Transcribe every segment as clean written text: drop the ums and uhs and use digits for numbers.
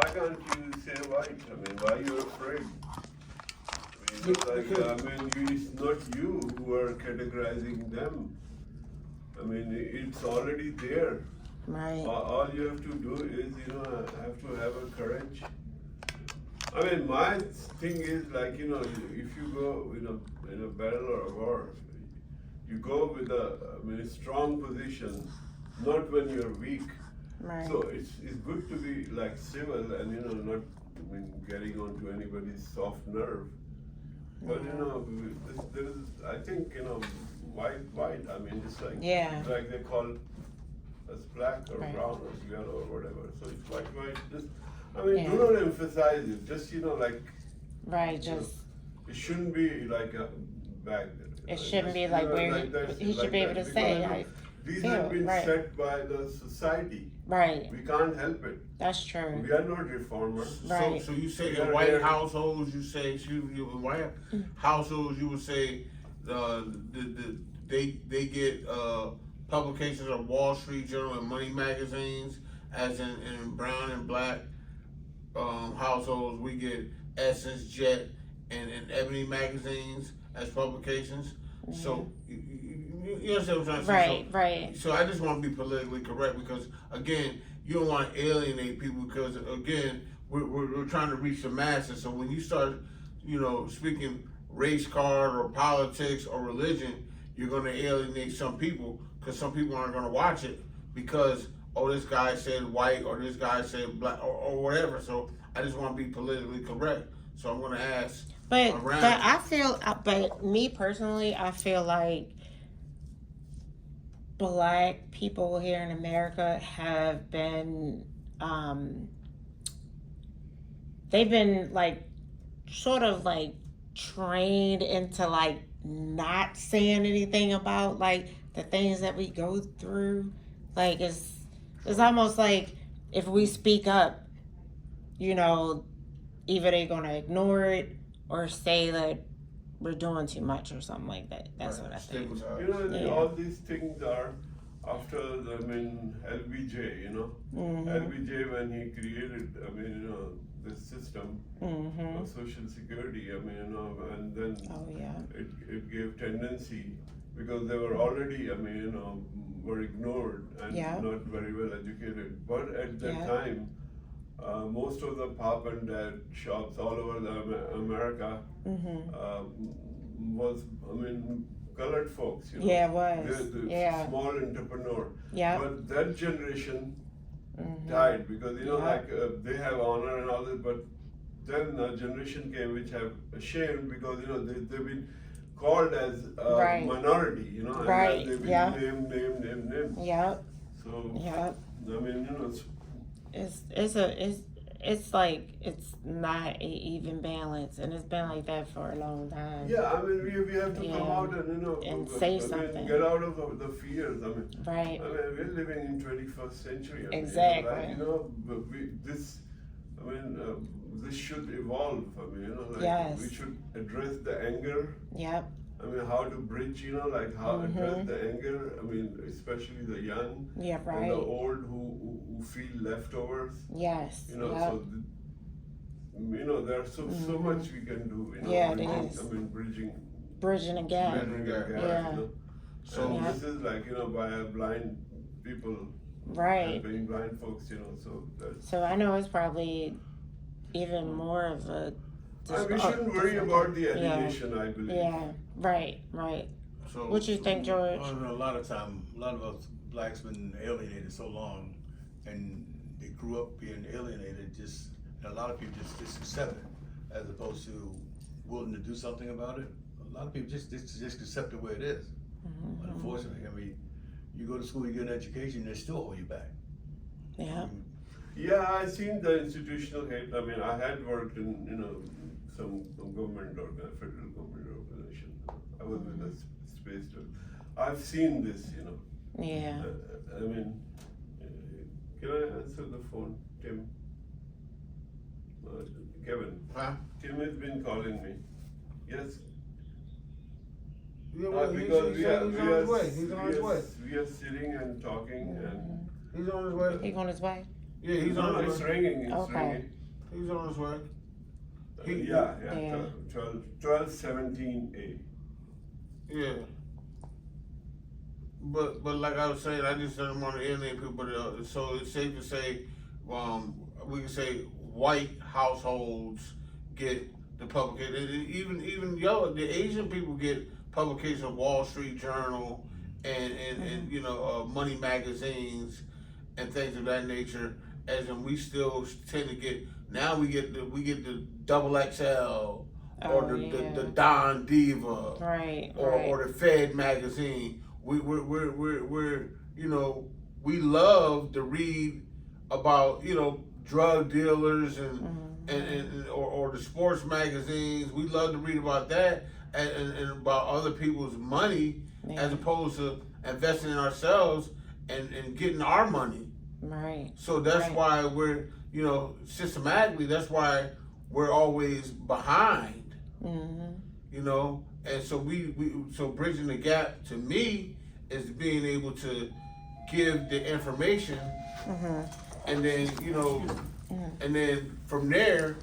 Why can't you say white? I mean, why are you afraid? I mean, it's not you who are categorizing them. I mean, it's already there. Right. All you have to do is, have to have a courage. I mean, my thing is like, if you go in a battle or a war, you go with a strong position, not when you're weak. Right. So it's good to be like civil and not getting onto anybody's soft nerve. But there is, I think white. I mean, it's like like they call us black or brown or yellow or whatever. So it's white. Just do not emphasize it. Just like just it shouldn't be like a bag. it shouldn't be like where he should be able to say. These have been set by the society. Right. We can't help it. That's true. We are not reformers. Right. So you say in white households, you say in white households, you would say they get publications of Wall Street Journal and Money magazines, as in brown and black households, we get Essence, Jet, and Ebony magazines as publications. So you understand what I'm trying to say? Right. So I just want to be politically correct because again, you don't want to alienate people because again, we're trying to reach the masses. So when you start, speaking race card or politics or religion, you're going to alienate some people because some people aren't going to watch it because this guy said white or this guy said black or whatever. So I just want to be politically correct. So I'm going to ask. But me personally, I feel like black people here in America have been, they've been like, sort of like trained into like not saying anything about like the things that we go through. Like it's almost like if we speak up, either they're gonna ignore it or say that we're doing too much or something like that. That's what I think. All these things are after LBJ. LBJ when he created, this system of social security. And then it gave tendency because they were already, were ignored and not very well educated. But at that time, most of the pop and dad shops all over America was, colored folks. Yeah, it was. The small entrepreneur. Yeah. But that generation died because they have honor and all that, but then a generation came which have shame because they've been called as a minority, and they've been named. Yep. So it's like it's not an even balance, and it's been like that for a long time. Yeah, we have to come out and say something. Get out of the fears. Right. We're living in 21st century. Exactly. This should evolve. Yes. We should address the anger. Yep. How to bridge, how address the anger. Especially the young. Yeah, right. And the old who feel leftovers. Yes. So there's so much we can do. Yeah, it is. Bridging a gap. Yeah. So this is like by blind people. Right. Being blind folks, So I know it's probably even more of a. We shouldn't worry about the alienation, I believe. Yeah. Right. So what you think, George? A lot of us blacks been alienated so long, and they grew up being alienated. And a lot of people just accept it, as opposed to willing to do something about it. A lot of people just accept it where it is. Unfortunately, you go to school, you get an education, they still hold you back. Yeah. Yeah, I've seen the institutional hate. I had worked in some government or federal government organization. I was with a space. I've seen this. Yeah. Can I answer the phone, Tim? Kevin. Huh? Tim has been calling me. Yes. Yeah, Because he's on his way. He's on his way. We are sitting and talking and. He's on his way. He's on his way. Yeah, he's No, on it's his way. ringing, it's Okay. ringing. He's on his way. Yeah, Yeah. 1217A. Yeah. But like I was saying, I just don't want to alienate people. But so it's safe to say, we can say white households get the publication. Even the Asian people get publication of Wall Street Journal and you know money magazines and things of that nature. As in, we still tend to get now we get the double XL or the Don Diva Right. or the Fed magazine. We're you know, we love to read about, you know, drug dealers and or the sports magazines. We love to read about that and about other people's money as opposed to investing in ourselves and getting our money. Right. So that's why we're, you know, systematically, that's why we're always behind. You know, and so so bridging the gap to me is being able to give the information, and then you know, and then from there,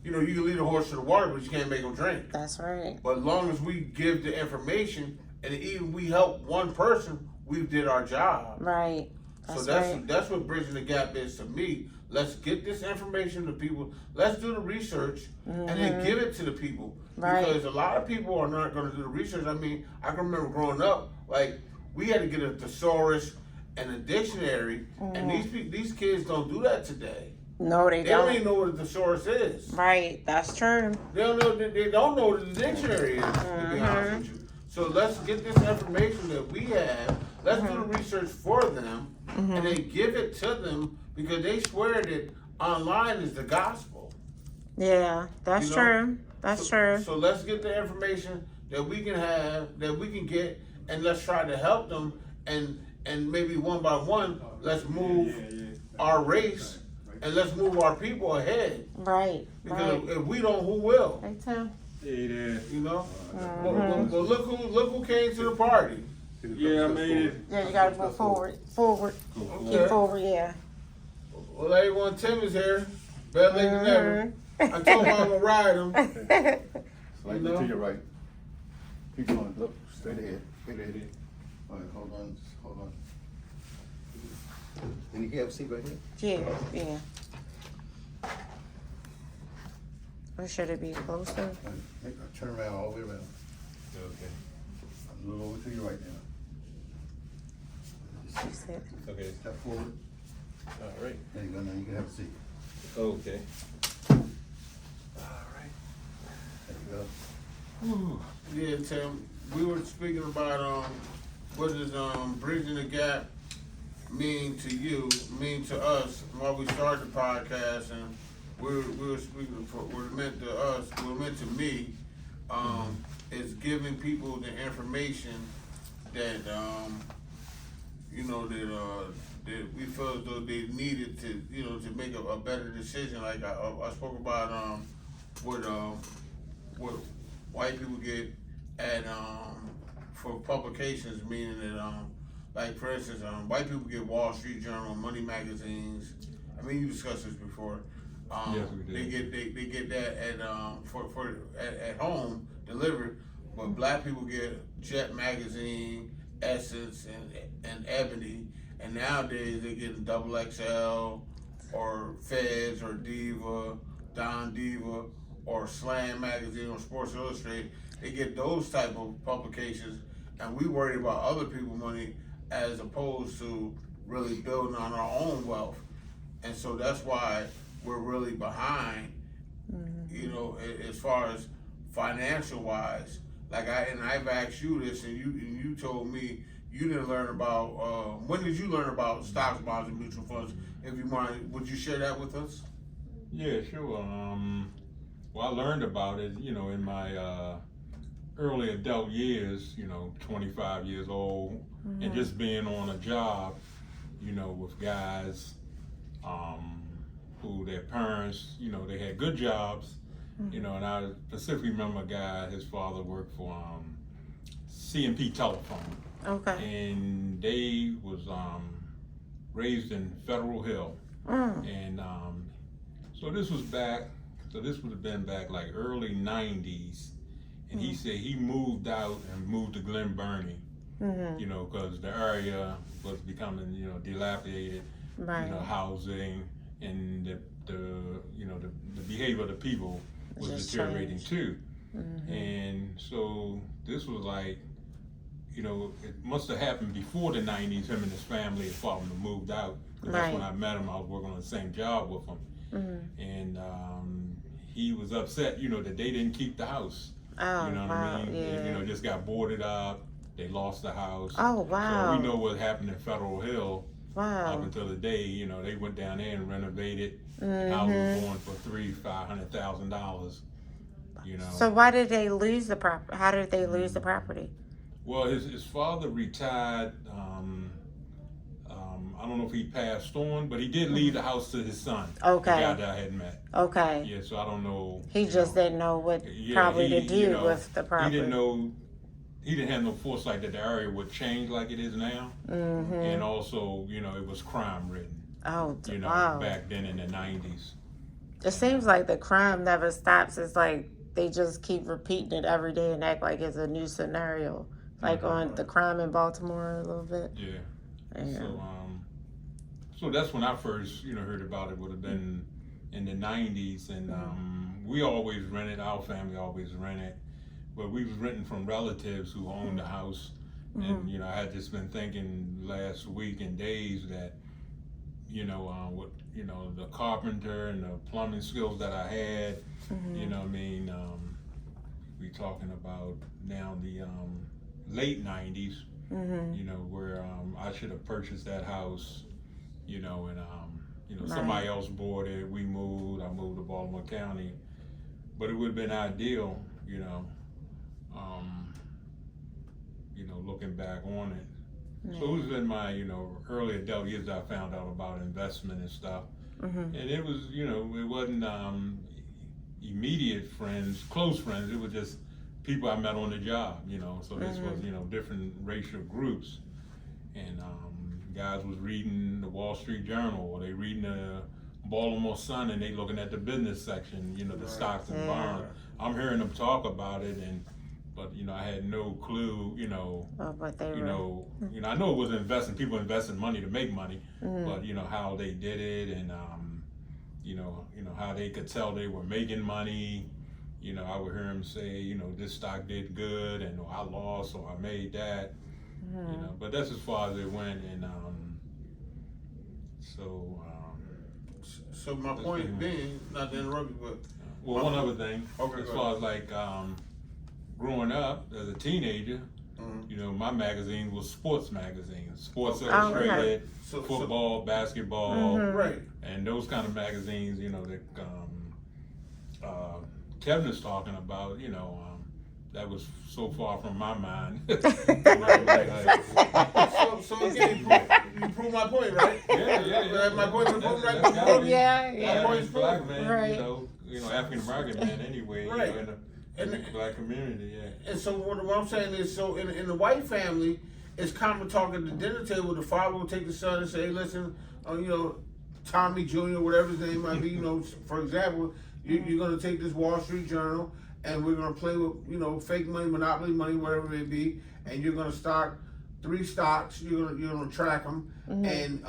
you know, you can lead a horse to the water, but you can't make them drink. That's right. But as long as we give the information, and even we help one person, we did our job. Right. That's what bridging the gap is to me. Let's get this information to people. Let's do the research and then give it to the people. Right. Because a lot of people are not going to do the research. I mean, I can remember growing up, like we had to get a thesaurus and a dictionary, and these kids don't do that today. No, they They don't don't. even know what a thesaurus is. Right. That's true. They don't know. They don't know what the dictionary is. To be honest with you. So let's get this information that we have. Let's do the research for them, and then give it to them because they swear that online is the gospel. Yeah. That's You know? true. That's true. So let's get the information that we can have, that we can get, and let's try to help them. And maybe one by one, let's move our race and let's move our people ahead. Right. Because Right. if we don't, who will? Hey, Tim. Hey there. You know. Well, look who came to the party. Yeah, I made it. Yeah, you gotta move forward. Forward. Okay. Keep forward. Yeah. Well, everyone, Tim is here. Better late than never. I told him I'm gonna ride him. Slightly to your right. Keep going. Look, straight ahead. Straight ahead. All right, hold on. Hold on. Can you have a seat right here? Yeah. Yeah. Or should it be closer? All right, turn around all the way around. Okay. A little over to your right now. She said. Okay. Step forward. All right. There you go. Now you can have a seat. Okay. There you go. Yeah, Tim. We were speaking about what does bridging the gap mean to you, mean to us while we started the podcast, and we were speaking for what it meant to us, what it meant to me, is giving people the information that you know that we felt as though they needed to, you know, to make a better decision. Like I spoke about what white people get at for publications, meaning that like for instance, white people get Wall Street Journal, money magazines. I mean, you discussed this before. Yes, we did. They get that at home delivered, but black people get Jet magazine, Essence, and Ebony, and nowadays they get Double XL or Feds or Diva, Don Diva, or Slam magazine or Sports Illustrated. They get those type of publications, and we worry about other people's money as opposed to really building on our own wealth. And so that's why we're really behind, you know, as far as financial wise. Like I've asked you this, and you told me you didn't learn about. When did you learn about stocks, bonds, and mutual funds? If you mind, would you share that with us? Yeah, sure. Well, I learned about it, you know, in my early adult years, you know, 25 years old, and just being on a job, you know, with guys who their parents, you know, they had good jobs, you know, and I specifically remember a guy, his father worked for C&P Telephone. Okay. And they was raised in Federal Hill. And so this was back. So this would have been back like early '90s, and he said he moved out and moved to Glen Burnie. You know, because the area was becoming, you know, dilapidated, Right. you know, housing, and the you know, the behavior of the people was Just deteriorating changed. too. And so this was like, you know, it must have happened before the '90s. Him and his family had followed him, moved out. 'Cause that's when Right. I met him. I was working on the same job with him, and he was upset, you know, that they didn't keep the house. Oh, You know what wow. I mean? Yeah. They, you know, just got boarded up. They lost the house. Oh, wow. So we know what happened in Federal Hill up Wow. until the day, you know, they went down there and renovated. The house was going for $500,000. You know. So why did they lose the property? How did they lose the property? Well, his father retired. I don't know if he passed on, but he did leave the house to his son. Okay. The guy that I had met. Okay. Yeah, so I don't know. He you just know. didn't know what Yeah, probably to he, do you know, with the property. He didn't know. He didn't have no foresight that the area would change like it is now, and also, you know, it was crime ridden. Oh, You know, wow. back then in the '90s. It seems like the crime never stops. It's like they just keep repeating it every day and act like it's a new scenario. Like on the crime in Baltimore a little bit. Yeah. Yeah. So that's when I first, you know, heard about it. Would have been in the '90s, and we always rented. Our family always rented, but we was renting from relatives who owned the house. And you know, I had just been thinking last week and days that, you know, what, you know, the carpenter and the plumbing skills that I had. You know what I mean? We talking about now the late '90s. You know, where I should have purchased that house. You know, and you know, somebody else bought it. We moved. I moved to Baltimore County, but it would have been ideal. You know, looking back on it. So it was in my, you know, early adult years that I found out about investment and stuff. And it was, you know, it wasn't immediate friends, close friends. It was just people I met on the job, you know. So this was, you know, different racial groups. And guys was reading the Wall Street Journal, or they reading the Baltimore Sun, and they looking at the business section, you know, the stocks and bonds. I'm hearing them talk about it, but you know, I had no clue, you know, But they you know, I know it was investing. People investing money to make money, but you know how they did it, and you know how they could tell they were making money. You know, I would hear them say, you know, this stock did good, and I lost, or I made that. You know, but that's as far as it went, and so. So my point being, not to interrupt you, but Well, one other thing, Okay, as go far as like growing up as a teenager, you know, my magazine was sports magazines, Sports Illustrated, So- football, basketball, right. and those kind of magazines, you know, that Kevin is talking about, you know, that was so far from my mind. So again, you prove my point, right? Yeah. My point is proven, right? That's gotta be- Yeah. Average black man, Right. you know, African American man anyway, Right. you know, in the black community, yeah. And so what I'm saying is, so in the white family, it's common talk at the dinner table. The father will take the son and say, hey, listen, you know, Tommy Jr., whatever his name might be, you know, for example, you're going to take this Wall Street Journal, and we're going to play with, you know, fake money, monopoly money, whatever it may be, and you're going to start 3 stocks. You're going to track them, and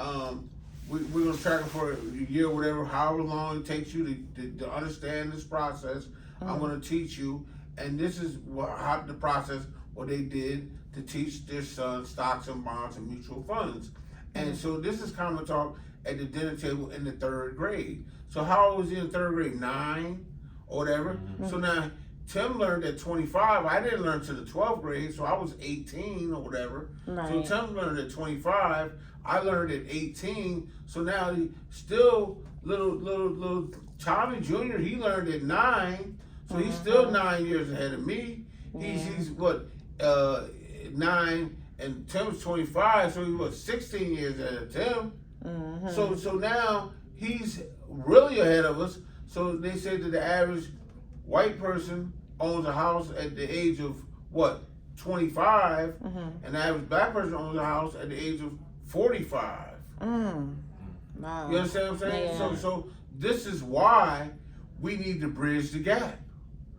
we're going to track them for a year, whatever, however long it takes you to understand this process. I'm going to teach you, and this is how the process, what they did to teach their son stocks and bonds and mutual funds. And so this is common talk at the dinner table in the 3rd grade. So how old was he in 3rd grade? 9 or whatever. So now Tim learned at 25. I didn't learn to the 12th grade, so I was 18 or whatever. So Right. Tim learned at 25. I learned at 18. So now he still little Tommy Jr. He learned at 9. So he's still 9 years ahead of me. He's what 9, and Tim's 25. So he's what 16 years ahead of Tim. So now he's really ahead of us. So they say that the average white person owns a house at the age of what 25, and the average black person owns a house at the age of 45. Wow. You understand what I'm saying? Yeah. So this is why we need to bridge the gap.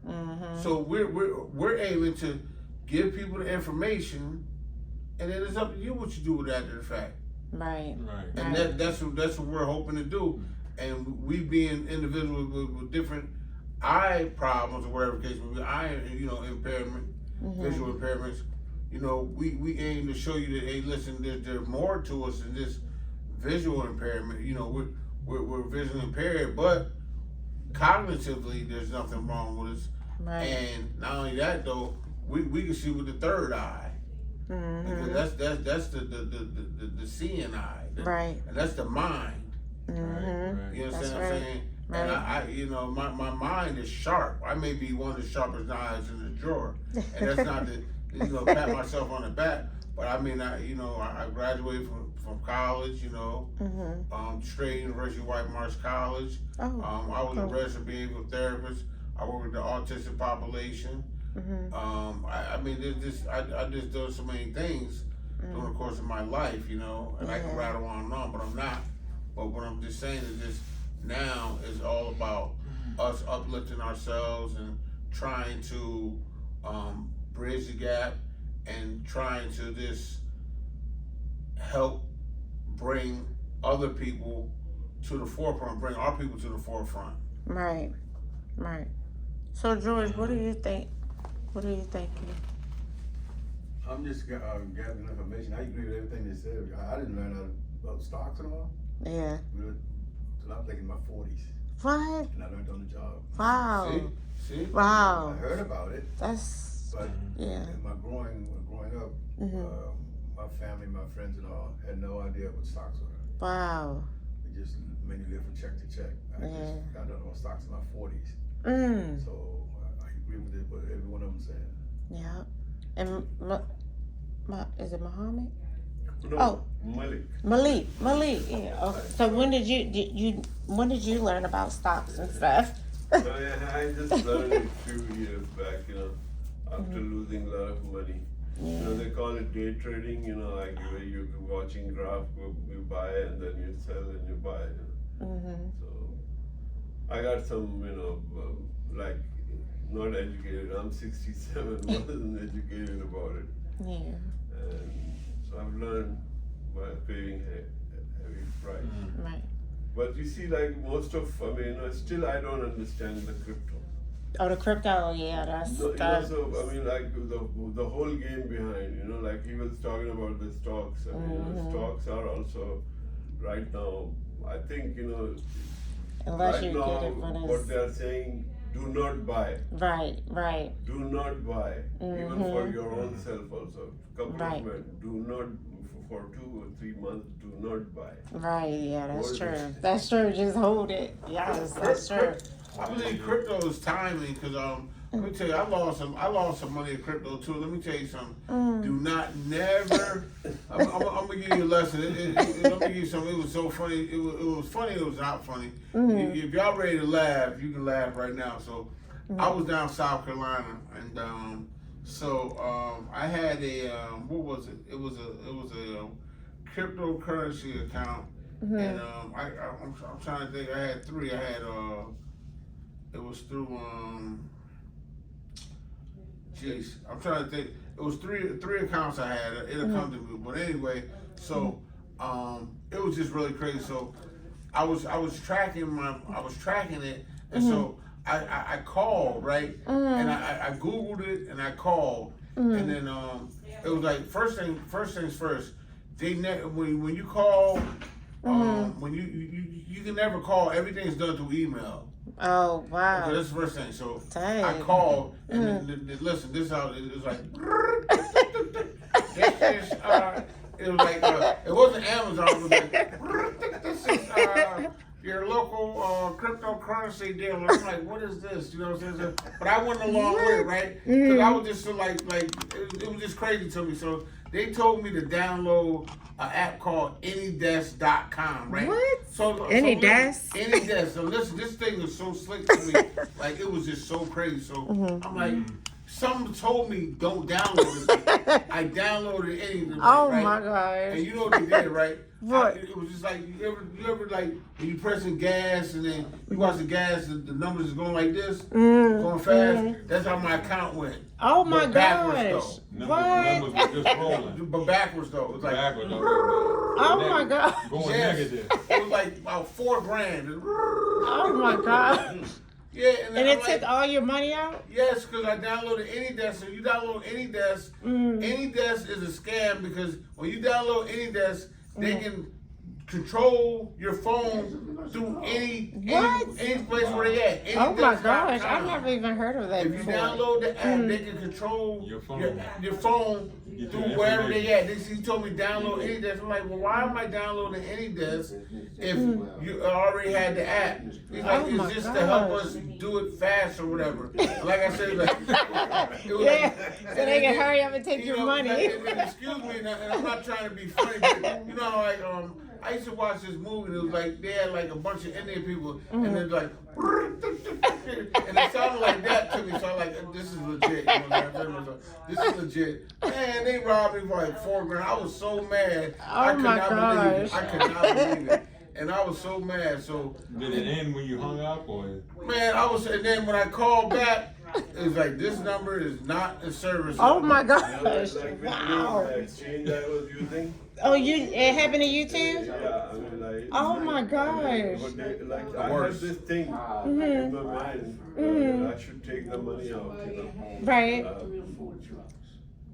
Mm-hmm. So we're aiming to give people the information, and then it's up to you what you do with that after the fact. Right. Right. And that's what we're hoping to do. And we being individuals with different eye problems or whatever case may be, eye impairment, visual impairments. We aim to show you that, hey, listen, there's more to us than this visual impairment. We're visually impaired, but cognitively there's nothing wrong with us. Right. And not only that though, we can see with the third eye. Mm-hmm. Because that's the seeing eye. Right. And that's the mind. Mm-hmm. You understand That's what I'm right. saying? Right. And my mind is sharp. I may be one of the sharpest knives in the drawer. And that's not to pat myself on the back. But I mean, I graduated from college, Straight University of White Marsh College. Oh. I was a registered behavioral therapist. I work with the autistic population. I mean, I just done so many things during the course of my life, and I can rattle on and on, but I'm not. But what I'm just saying is this now is all about us uplifting ourselves and trying to bridge the gap and trying to just help bring other people to the forefront, bring our people to the forefront. Right. Right. So George, what do you think? What are you thinking? I'm just gathering information. I agree with everything they said. I didn't learn about stocks at all. Yeah. Until I was like in my 40s. What? And I learned on the job. Wow. See? Wow. I heard about it, That's but yeah. in my growing up, my family, my friends and all had no idea what stocks were. Wow. We just mainly lived from check to check. I just got done on stocks in my 40s. Mm. So I agree with it, what every one of them said. Yeah. And is it Muhammad? No, Oh. Malik. Malik. Yeah. Okay. So when did you learn about stocks and stuff? I just learned it a few years back, after losing a lot of money. They call it day trading, like where you're watching graph, you buy and then you sell and you buy. So I got some, like not educated. I'm 67, wasn't educated about it. Yeah. And so I've learned by paying heavy price. Right. But you see, like most of, still I don't understand the crypto. Oh, the crypto, yeah, that's So, like the whole game behind, like he was talking about the stocks. The stocks are also right now, I think, unless right you now get it for what this. they're saying, do not buy. Right. Do not buy, even for your own self also. Couple Right. of men, do not, for 2 or 3 months, do not buy. Right, yeah, that's Hold true. it. That's true. Just hold it. Yes, that's true. I believe crypto is timely because let me tell you, I lost some money in crypto too. Let me tell you something. Do not never. I'm gonna give you a lesson. Let me give you something. It was so funny. It was funny. It was not funny. If y'all ready to laugh, you can laugh right now. So I was down South Carolina, and I had a what was it? It was a cryptocurrency account, and I'm trying to think. I had 3. I had it was through I'm trying to think. It was three accounts I had. It'll come to me. But anyway, so it was just really crazy. So I was tracking it, and so I called, right, and I Googled it and I called, and then it was like first things first. When you call, when you can never call. Everything's done through email. Oh, wow. Okay, that's the first thing. So Dang. I called and then listen. This is how it was like. It was like it wasn't Amazon. It was like this is your local cryptocurrency dealer. I'm like, what is this? You know what I'm saying? But I went along with it, right? Because I was just so like it was just crazy to me. So they told me to download an app called anydesk.com, right? What? So Anydesk? Anydesk. So listen, this thing was so slick to me. Like it was just so crazy. So I'm like, Someone told me don't download it. I downloaded it anyway. Oh right? my And gosh. you know what they did, right? What? It was just like you ever like when you pressing gas and then you watch the gas, the numbers is going like this, going fast. That's how my account went. Oh my But backwards, gosh. though. Numbers What? were just rolling. But backwards though, it was like Backward, Oh my god. Going yes, negative. it was like about $4,000. Oh my god. Yeah, And I'm it like, took all your money out? yes, because I downloaded AnyDesk. So you download AnyDesk. AnyDesk is a scam because when you download AnyDesk, they can control your phone through any place where they at. Oh my AnyDesk.com. gosh. I've never even heard of that If you before. download the app, they can control Your phone. your phone Get through your wherever they at. information. He told me download AnyDesk. I'm like, well, why am I downloading AnyDesk if you already had the app? He's like, Oh my it's just to help gosh. us do it fast or whatever. Like I said, like, it was Yeah, like- so they can hurry up and take you your know, money. and excuse me, and I'm not trying to be funny, but you know, how, like I used to watch this movie. And it was like they had like a bunch of Indian people, and it's like, and it sounded like that to me. So I'm like, this is legit. You know what I'm saying? This is legit. Man, they robbed me for like $4,000. I was so mad. I could my not believe it. gosh. I could not believe it. And I was so mad. So Did it end when you hung up or? man, and then when I called back, it was like this number is not in service. Oh my You know, gosh. like Wow. the exchange I was using. Oh, it happened to you too? Yeah, I mean, like. Oh my gosh. But they, like, I had this thing in my mind that I should take the money out, you know. Right.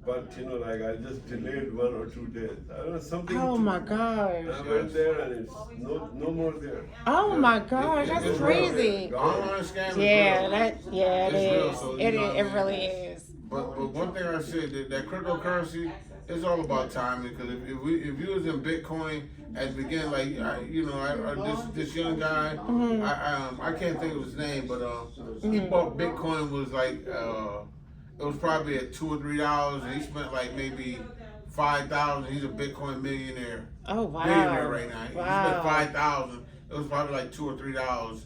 But you know, like I just delayed 1 or 2 days. I don't know something. Oh my And gosh. I went there and it's no more there. Oh my gosh, that's It's crazy. The online scam is Yeah, real. it It's real, is. so, you It know what I it mean? really is. But one thing I said that cryptocurrency is all about timing. Because if you was in Bitcoin at the beginning, like this young guy, I can't think of his name, but he bought Bitcoin was like it was probably at $2 or $3, and he spent like maybe 5,000. He's a Bitcoin millionaire. Oh wow. Millionaire right now. He spent Wow. 5,000. It was probably like $2 or $3.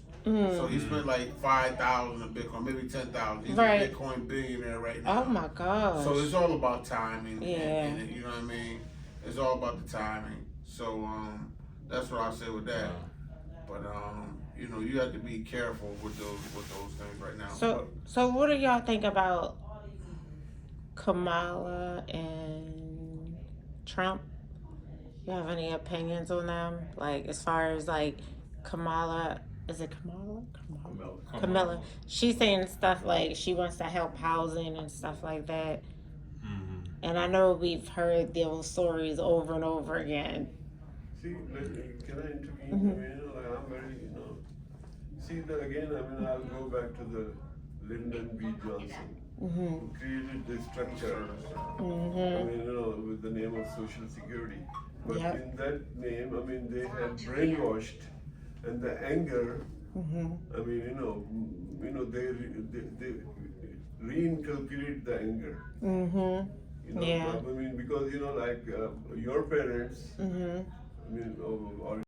So he spent like 5,000 in Bitcoin, maybe 10,000. He's Right. a Bitcoin billionaire right now. Oh my gosh. So it's all about timing. Yeah. And you know what I mean? It's all about the timing. So that's what I say with that. But you have to be careful with those things right now. So what do y'all think about Kamala and Trump? You have any opinions on them? Like as far as like Kamala, is it Kamala? Camilla. She's saying stuff like she wants to help housing and stuff like that. And I know we've heard those stories over and over again. See, can I intervene? I mean, like, I'm very, see that again, I'll go back to the Lyndon B. Johnson, who created this structure, with the name of Social Security. But Yep. in that name, they had brainwashed, and the anger, they reinculcate the anger. Yeah. Because, your parents, or